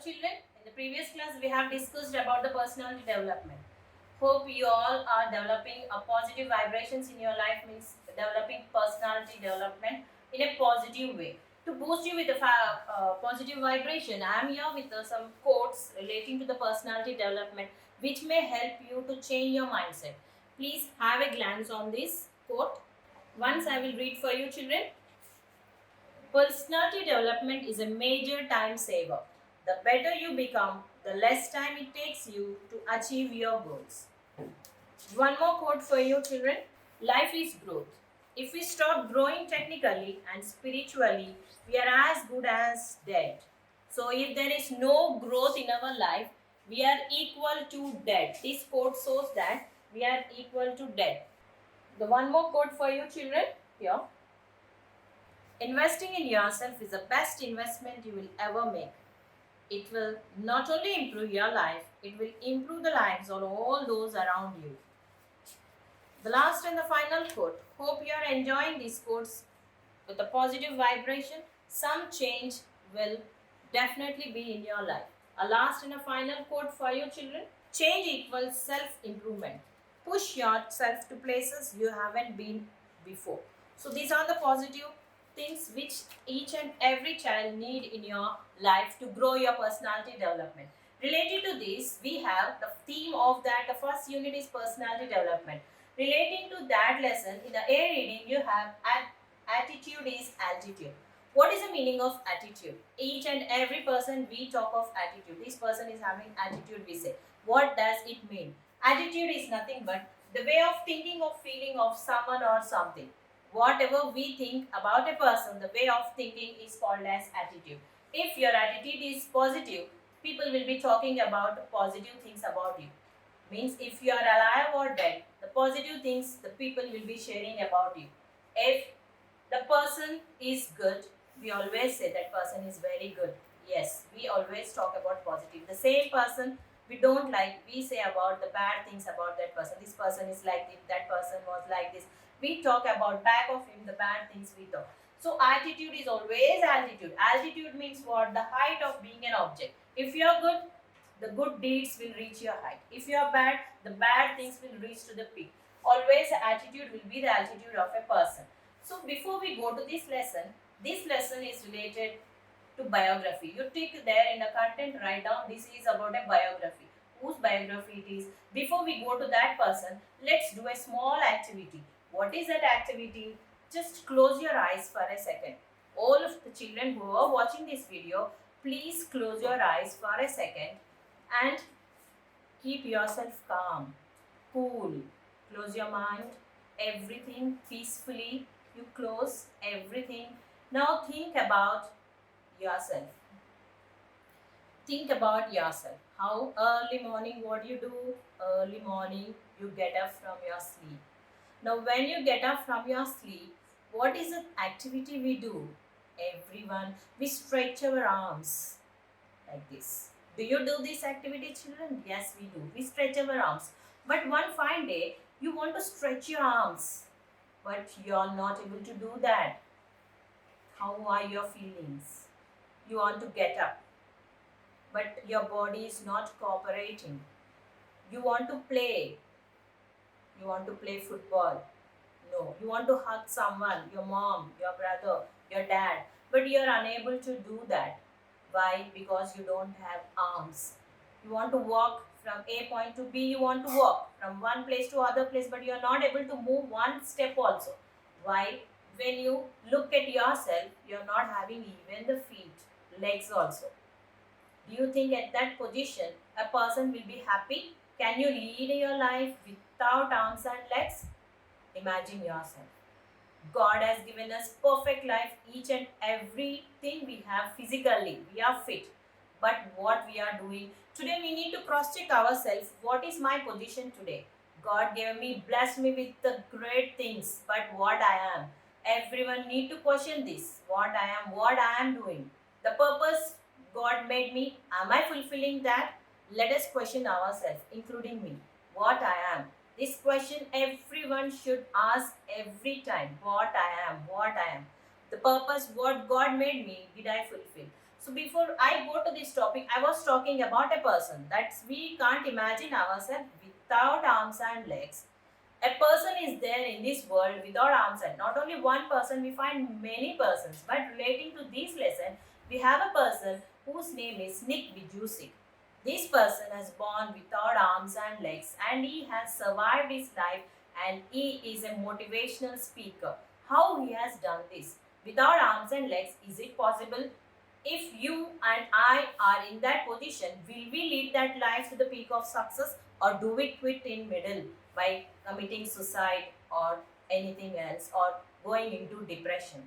Children, in the previous class we have discussed about the personality development. Hope you all are developing a positive vibrations in your life, means developing personality development in a positive way. To boost you with a positive vibration, I am here with some quotes relating to the personality development which may help you to change your mindset. Please have a glance on this quote. Once I will read for you, children. Personality development is a major time saver. The better you become, the less time it takes you to achieve your goals. One more quote for you, children. Life is growth. If we stop growing technically and spiritually, we are as good as dead. So, if there is no growth in our life, we are equal to dead. This quote shows that we are equal to dead. The one more quote for you, children. Here. Investing in yourself is the best investment you will ever make. It will not only improve your life, it will improve the lives of all those around you. The last and the final quote. Hope you are enjoying these quotes with a positive vibration. Some change will definitely be in your life. A last and a final quote for you, children. Change equals self improvement. Push yourself to places you haven't been before. So these are the positive things which each and every child need in your life to grow your personality development. Related to this, we have the theme of that. The first unit is personality development. Relating to that lesson, in the A reading, you have attitude is altitude. What is the meaning of attitude? Each and every person we talk of attitude. This person is having attitude, we say. What does it mean? Attitude is nothing but the way of thinking or feeling of someone or something. Whatever we think about a person, the way of thinking is called as attitude. If your attitude is positive, people will be talking about positive things about you. Means if you are alive or dead, the positive things the people will be sharing about you. If the person is good, we always say that person is very good. Yes, we always talk about positive. The same person we don't like, we say about the bad things about that person. This person is like this, that person was like this. We talk about back of him, the bad things we talk. So attitude is always altitude. Altitude means what? The height of being an object. If you are good, the good deeds will reach your height. If you are bad, the bad things will reach to the peak. Always attitude will be the altitude of a person. So before we go to this lesson is related to biography. You take there in the content, write down this is about a biography. Whose biography it is. Before we go to that person, let's do a small activity. What is that activity? Just close your eyes for a second. All of the children who are watching this video, please close your eyes for a second and keep yourself calm, cool. Close your mind, everything peacefully. You close everything. Now think about yourself. Think about yourself. How early morning, what you do? Early morning, you get up from your sleep. Now, when you get up from your sleep, what is the activity we do? Everyone, we stretch our arms like this. Do you do this activity, children? Yes, we do. We stretch our arms. But one fine day, you want to stretch your arms, but you are not able to do that. How are your feelings? You want to get up, but your body is not cooperating. You want to play. You want to play football. No. You want to hug someone, your mom, your brother, your dad, but you are unable to do that. Why? Because you don't have arms. You want to walk from A point to B, you want to walk from one place to other place, but you are not able to move one step also. Why? When you look at yourself, you are not having even the feet, legs also. Do you think at that position a person will be happy? Can you lead your life without arms and legs? Imagine yourself. God has given us perfect life, each and everything we have physically. We are fit. But what we are doing today, we need to cross check ourselves. What is my position today? God gave me, blessed me with the great things, but what I am. Everyone need to question this. What I am, what I am doing. The purpose God made me, am I fulfilling that? Let us question ourselves, including me. What I am. This question everyone should ask every time. What I am, what I am. The purpose, what God made me, did I fulfill? So So before I go to this topic, I was talking about a person that we can't imagine ourselves without arms and legs. A person is there in this world without arms and not only one person, we find many persons. But relating to this lesson, we have a person whose name is Nick Vujicic. This person has born without arms and legs and he has survived his life and he is a motivational speaker. How he has done this? Without arms and legs, is it possible? If you and I are in that position, will we lead that life to the peak of success or do we quit in middle by committing suicide or anything else or going into depression?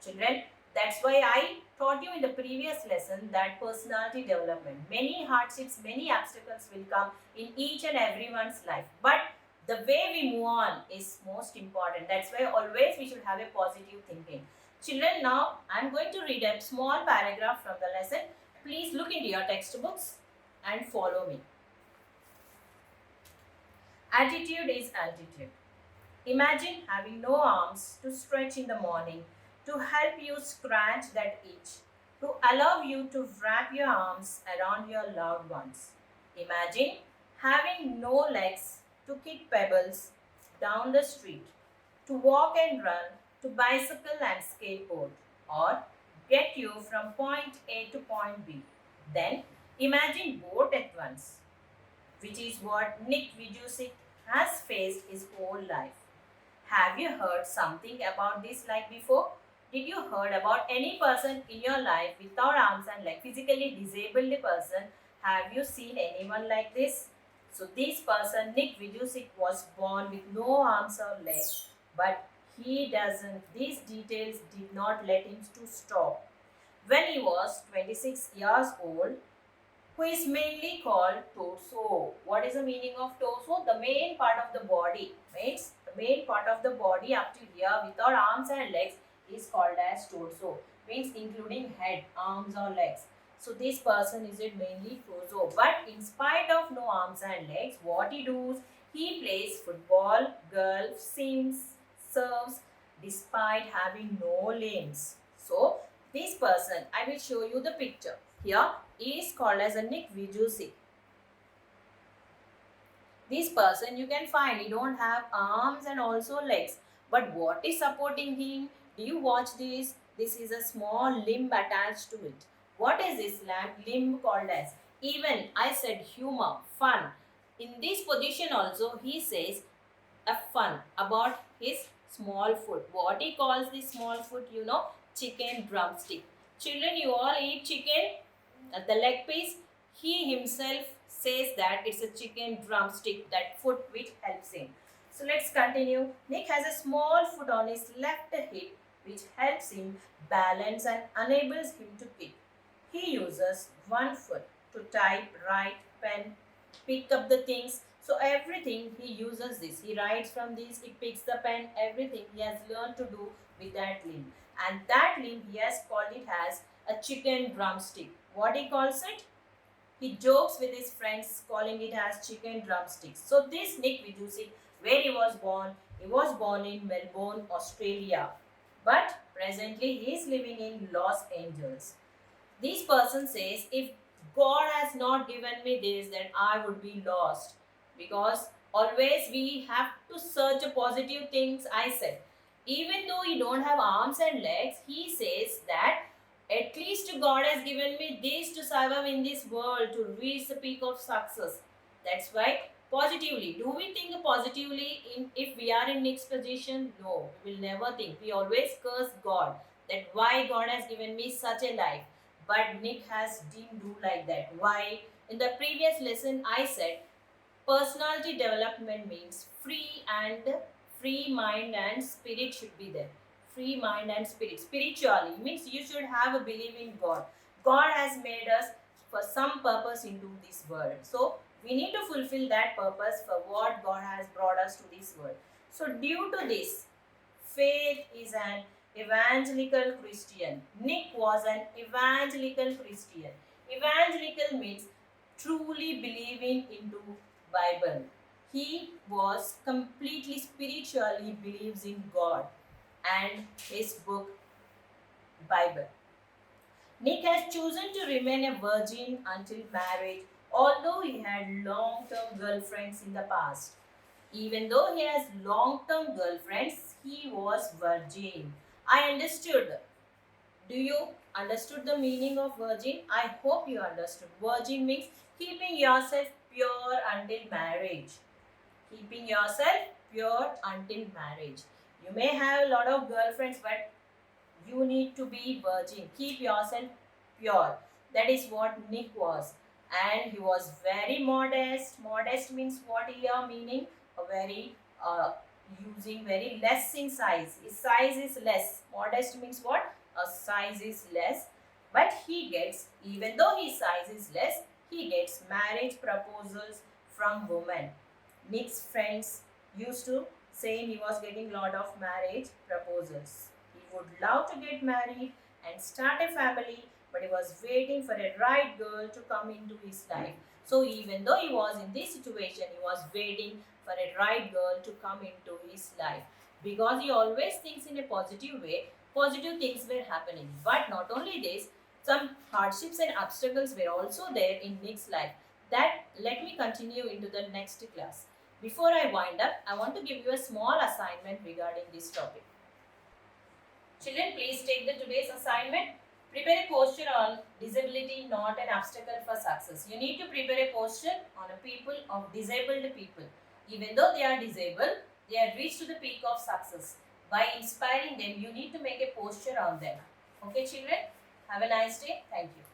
Children, that's why I taught you in the previous lesson that personality development, many hardships, many obstacles will come in each and everyone's life. But the way we move on is most important. That's why always we should have a positive thinking. Children, now I'm going to read a small paragraph from the lesson. Please look into your textbooks and follow me. Attitude is altitude. Imagine having no arms to stretch in the morning, to help you scratch that itch, to allow you to wrap your arms around your loved ones. Imagine having no legs to kick pebbles down the street, to walk and run, to bicycle and skateboard, or get you from point A to point B. Then imagine both at once, which is what Nick Vujicic has faced his whole life. Have you heard something about this like before? Did you heard about any person in your life without arms and legs, physically disabled person? Have you seen anyone like this? So this person, Nick Vujicic, was born with no arms or legs, but he doesn't. These details did not let him to stop. When he was 26 years old, who is mainly called torso. What is the meaning of torso? The main part of the body. Means the main part of the body up to here without arms and legs is called as torso. Means including head, arms or legs. So this person is it mainly torso. But in spite of no arms and legs, what he does? He plays football, golf, sings, serves despite having no limbs. So this person, I will show you the picture. Here is called as a Nick Vujicic. This person you can find, he don't have arms and also legs. But what is supporting him? Do you watch this? This is a small limb attached to it. What is this limb called as? Even I said humor, fun. In this position also he says a fun about his small foot. What he calls this small foot, you know, chicken drumstick. Children, you all eat chicken? The leg piece, he himself says that it's a chicken drumstick, that foot which helps him. So let's continue. Nick has a small foot on his left hip which helps him balance and enables him to kick. He uses one foot to type, write, pen, pick up the things. So everything he uses this. He writes from this, he picks the pen, everything he has learned to do with that limb. And that limb he has called it as a chicken drumstick. What he calls it? He jokes with his friends calling it as chicken drumsticks. So this Nick Vujicic, where he was born in Melbourne, Australia. But presently he is living in Los Angeles. This person says, if God has not given me this, then I would be lost. Because always we have to search positive things, I said. Even though he don't have arms and legs, he says that at least God has given me this to survive in this world, to reach the peak of success. That's why positively. Do we think positively if we are in next position? No, we will never think. We always curse God that why God has given me such a life. But Nick didn't do like that. Why? In the previous lesson, I said personality development means free mind and spirit should be there. Free mind and spirit. Spiritually means you should have a belief in God. God has made us for some purpose into this world. So we need to fulfill that purpose for what God has brought us to this world. So due to this, faith is an evangelical Christian. Nick was an evangelical Christian. Evangelical means truly believing into Bible. He was completely spiritually believes in God and his book Bible. Nick has chosen to remain a virgin until marriage, although he had long term girlfriends in the past. Even though he has long term girlfriends, he was virgin. I understood. Do you understood the meaning of virgin? I hope you understood. Virgin means keeping yourself pure until marriage. Keeping yourself pure until marriage. You may have a lot of girlfriends, but you need to be virgin. Keep yourself pure. That is what Nick was. And he was very modest. Modest means what here meaning? A very using very less in size. His size is less. Modest means what? A size is less. But he gets, even though his size is less, he gets marriage proposals from women. Nick's friends used to say he was getting lot of marriage proposals. He would love to get married and start a family, but he was waiting for a right girl to come into his life. So even though he was in this situation, he was waiting for a right girl to come into his life. Because he always thinks in a positive way, positive things were happening. But not only this, some hardships and obstacles were also there in Nick's life. That let me continue into the next class. Before I wind up, I want to give you a small assignment regarding this topic. Children, please take the today's assignment. Prepare a posture on disability, not an obstacle for success. You need to prepare a posture on a people of disabled people. Even though they are disabled, they have reached to the peak of success. By inspiring them, you need to make a posture on them. Okay, children? Have a nice day. Thank you.